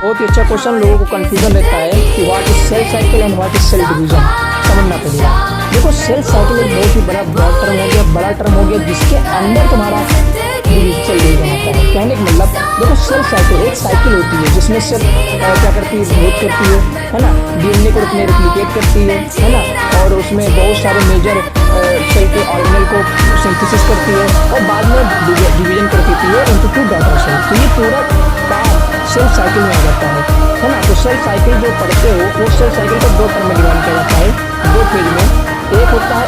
बहुत ही अच्छा क्वेश्चन, लोगों को कंफ्यूजन रहता है कि what is cell cycle and what is cell division, समझना पड़ेगा। देखो सेल साइकिल एक बहुत ही बड़ा ब्रॉड टर्म हो गया, बड़ा टर्म हो गया, जिसके अंदर तुम्हारा सेल डिवीजन आता है। कहने का मतलब देखो सेल साइकिल एक साइकिल होती है जिसमें सेल क्या करती है, ग्रोथ करती है ना, डीएनए को अपने रेप्लिकेट करती है ना, और उसमें बहुत सारे मेजर सेल के ऑर्गेनेल को सिंथेसिस करती है और बाद में डिवीजन कर देती है इनटू 2 डॉटर सेल। तो ये पूरा काम सेल साइकिल में आ जाता है ना। तो सेल साइकिल जो पढ़ते हो वो सेल साइकिल को 2 टर्म में डिवाइड किया जाता है, 2 फेज में। एक होता है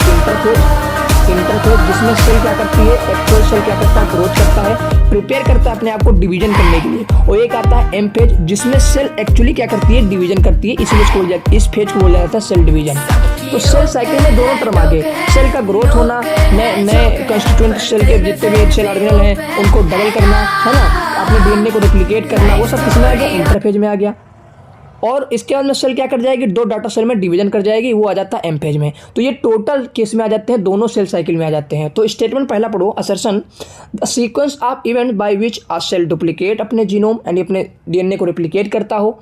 इंटरफेज जिसमें सेल क्या करती है, एक्चुअल सेल क्या करता है, ग्रोथ करता है, प्रिपेयर करता है अपने आप को डिवीजन करने के लिए। और एक आता है एम फेज जिसमें सेल एक्चुअली क्या करती है, डिवीजन करती है, इसलिए इस फेज को बोला जाता है सेल डिवीजन। तो सेल साइकिल में दोनों टर्म आ गए, सेल का ग्रोथ होना, नए कंस्टिट्यूएंट सेल के जितने भी सेल ऑर्गेनेल हैं उनको डबल करना है ना, अपने डीएनए को रेप्लिकेट करना, वो सब किसमें आ गया, इंटरफेज में आ गया। और इसके बाद में सेल क्या कर जाएगी, 2 डाटा सेल में डिवीजन कर जाएगी, वो आ जाता है एम फेज में। तो ये टोटल केस में आ जाते हैं, दोनों सेल साइकिल में आ जाते हैं। तो स्टेटमेंट पहला पढ़ो, assertion the sequence of event by which a cell duplicate अपने जीनोम यानी अपने डीएनए को रेप्लिकेट करता हो,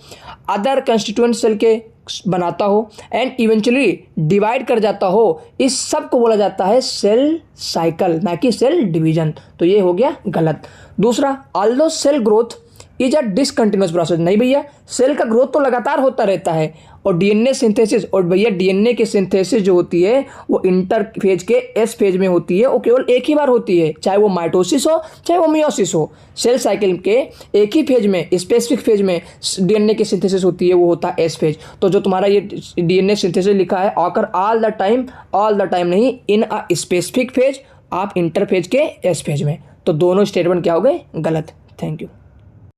अदर कंस्टिट्यूएंट सेल के बनाता हो एंड इवेंचुअली डिवाइड कर जाता हो, इस सब को बोला जाता है सेल साइकिल, ना कि सेल डिवीजन। तो ये हो गया गलत। दूसरा, although cell growth is a discontinuous process, नहीं भैया सेल का ग्रोथ तो लगातार होता रहता है। और डीएनए सिंथेसिस, और भैया डीएनए की सिंथेसिस जो होती है वो इंटर फेज के एस फेज में होती है, वो केवल एक ही बार होती है, चाहे वो माइटोसिस हो चाहे वो मियोसिस हो। सेल साइकिल के एक ही फेज में, स्पेसिफिक फेज में डीएनए की सिंथेसिस होती है, वो होता है एस फेज। तो जो तुम्हारा ये डीएनए सिंथेसिस लिखा है ऑकर ऑल द टाइम नहीं, इन अ स्पेसिफिक फेज, आप इंटर फेज के एस फेज में। तो दोनों स्टेटमेंट क्या हो गए, गलत। Thank you.